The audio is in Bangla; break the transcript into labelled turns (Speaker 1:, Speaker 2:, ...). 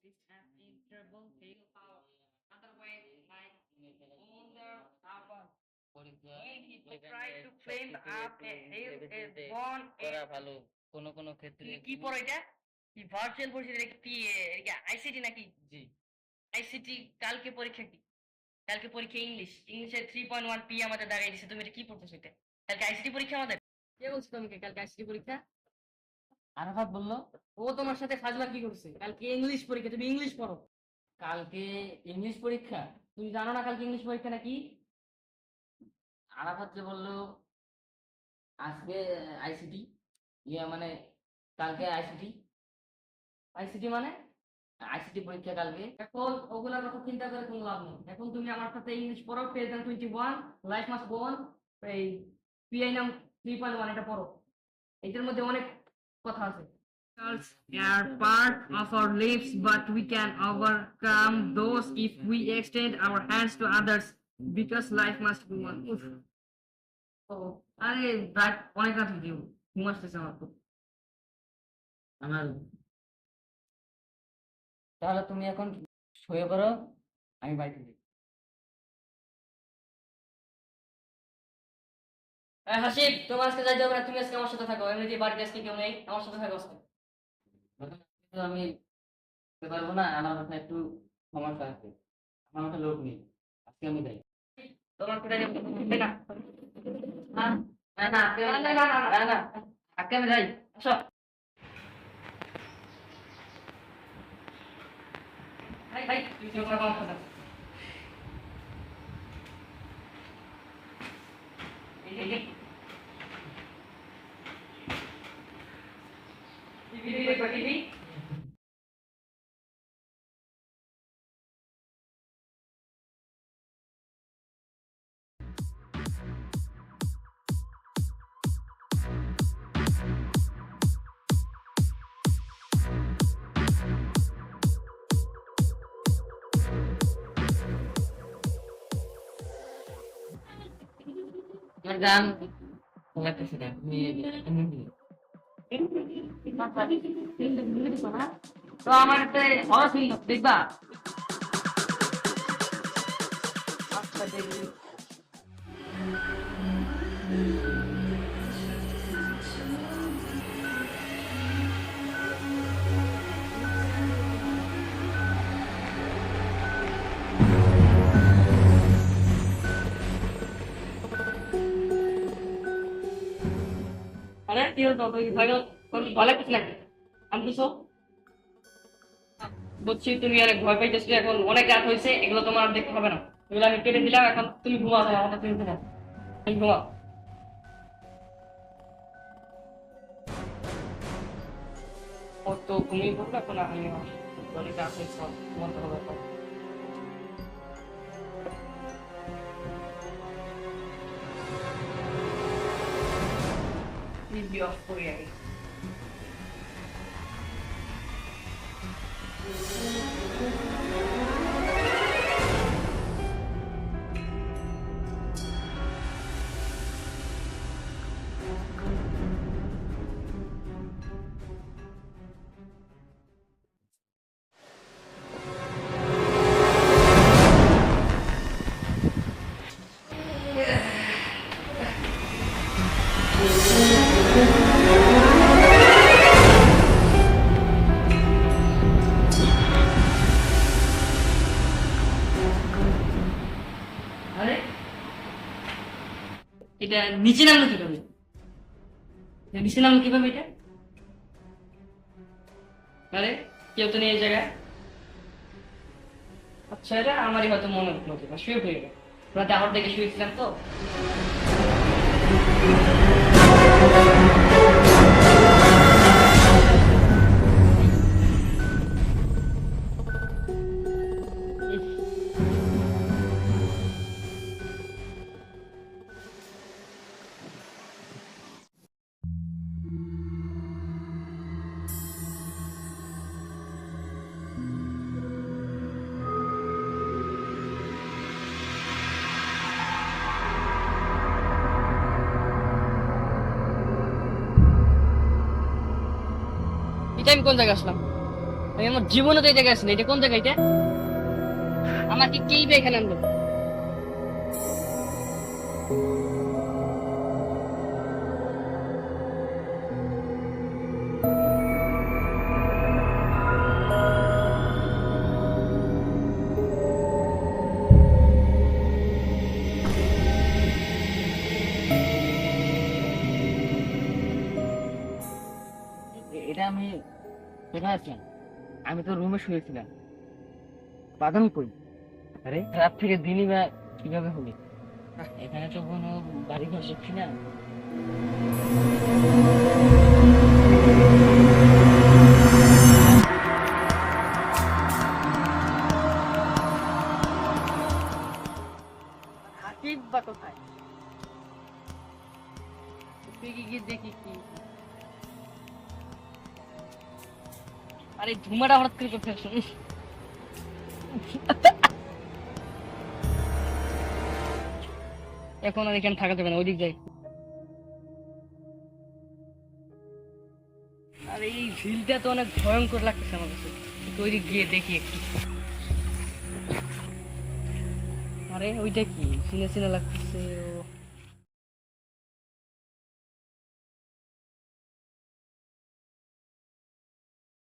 Speaker 1: is an interval tail power. Otherwise, like older hour. When he tried to climb up a hill, a bone
Speaker 2: করা ভালো কোনো কোনো ক্ষেত্রে
Speaker 1: কি পড়ো এটা? কি ভার্চুয়াল পড়ছি এটা কি এটা আইসিটি নাকি?
Speaker 2: জি
Speaker 1: আইসিটি কালকে পরীক্ষা কি? কালকে পরীক্ষা ইংলিশের 3.1 পি আমাদের দাঁড়িয়ে দিছে। তুমি এটা কি পড়তেছো এটা? কালকে আইসিটি পরীক্ষা আমাদের? কে বলছো তোমাকে কালকে আইসিটি পরীক্ষা?
Speaker 2: আরাফাত বলল
Speaker 1: ও তোমার সাথে ফাজলা কি করছে? কালকে ইংলিশ পরীক্ষা, তুমি ইংলিশ পড়ো।
Speaker 2: কালকে ইংলিশ পরীক্ষা।
Speaker 1: তুমি জানো না কালকে ইংলিশ পরীক্ষা নাকি?
Speaker 2: আরাফাত যে বললো আজকে আইসিটি মানে কালকে আইসিটি
Speaker 1: আইসিটি মানে?
Speaker 2: আইসিটি পরীক্ষা কালকে।
Speaker 1: এখন ওগুলা কথা চিন্তা করে কোনো লাভ নেই। এখন তুমি আমার সাথে ইংলিশ পড়ো, present 21, life must go on, এই পিআই নাম 3.1 এটা পড়ো। এটার মধ্যে অনেক কথা আছে। Are part of our lives, but we can overcome those if we extend our hands to others, because life must go on. উফ, ও আরে রাত অনেক রাত হয়ে গেল, ঘুম আসতেছে আমার তো।
Speaker 2: আমার তাহলে তুমি এখন শুয়ে পড়ো, আমি বাড়িতে যাই।
Speaker 1: হাসিব, তোমার আজকে যাইতে হবে না, তুমি আজকে আমার সাথে থাকো। এমনিতেই বাড়িতে আজকে কেউ নেই, আমার সাথে থাকো আজকে।
Speaker 2: কিন্তু আমি যেতে পারবো না, আমার মাথায় একটু সমস্যা আছে, আমার মাথায় লোক নেই, আজকে আমি যাই।
Speaker 1: তোমার কোথায় যাবো? না
Speaker 2: না না না আজকে
Speaker 1: না
Speaker 2: আমি
Speaker 1: না
Speaker 2: যাই।
Speaker 1: না না
Speaker 2: না না আজকে আমি যাই।
Speaker 1: আসো। ভাই ভাই, তুমি কেউ আমার সাথে থাকো। এই টিভি দেখবা টিভি?
Speaker 2: আমার গান লাগতেছে না, তুমি এমনি
Speaker 1: তো আমার একটা হরর ফিল্ম দেখবা? আচ্ছা দেখবি। আরে কি হলো? তুই ভালো ভালো কিছু নাকি? আমি কিছু বুঝছি, তুমি অনেক ভয় পাইতেছো। এখন অনেক রাত হয়েছে, এগুলো তোমার আর দেখতে হবে না। এগুলো আমি কেটে দিলাম, এখন তুমি ঘুমাও। আমাকে তুমি ঘুমাও, তুমি ঘুমাও। ও তো ঘুমিয়ে পড়লো, এখন আমি অনেক রাত হয়েছে, ঘুমাতে হবে এখন। টিভি অফ করি আগে। আরে এটা নিচে নামলো কিভাবে? নিচে নামলো কিভাবে এটা? আরে কেউ তো নেই এই জায়গায়। আচ্ছা, এটা আমারই হয়তো মনে হলো, শুয়ে পড়ে গেল। রাতে আমার দেখে শুয়েছিলাম তো। এটা আমি কোন জায়গায় আসলাম? আমি আমার জীবনে তো এই জায়গায় আসিনি। এটা কোন জায়গা এটা? আমাকে কেই বা এখানে আনলো?
Speaker 2: এটা আমি কোথায় আছিলাম? আমি তো রুমে শুয়েছিলাম। বাদাম কই? আরে রাত থেকে দিনই বা কিভাবে হলো? এখানে তো কোনো বাড়ি ঘর দেখছি না।
Speaker 1: হাসিব বা কোথায়? তুই কি গিয়ে দেখি কি? আরে ধুমাটা হঠাৎ করে কোথায় আসলো? এখন আর এখানে থাকা যাবে না, ওইদিক যাই। আর এই ঝিলটা তো অনেক ভয়ঙ্কর লাগতেছে আমার কাছে। একটু ওইদিক গিয়ে দেখি একটু। আরে ওইটা কি চিনা চিনা লাগতেছে।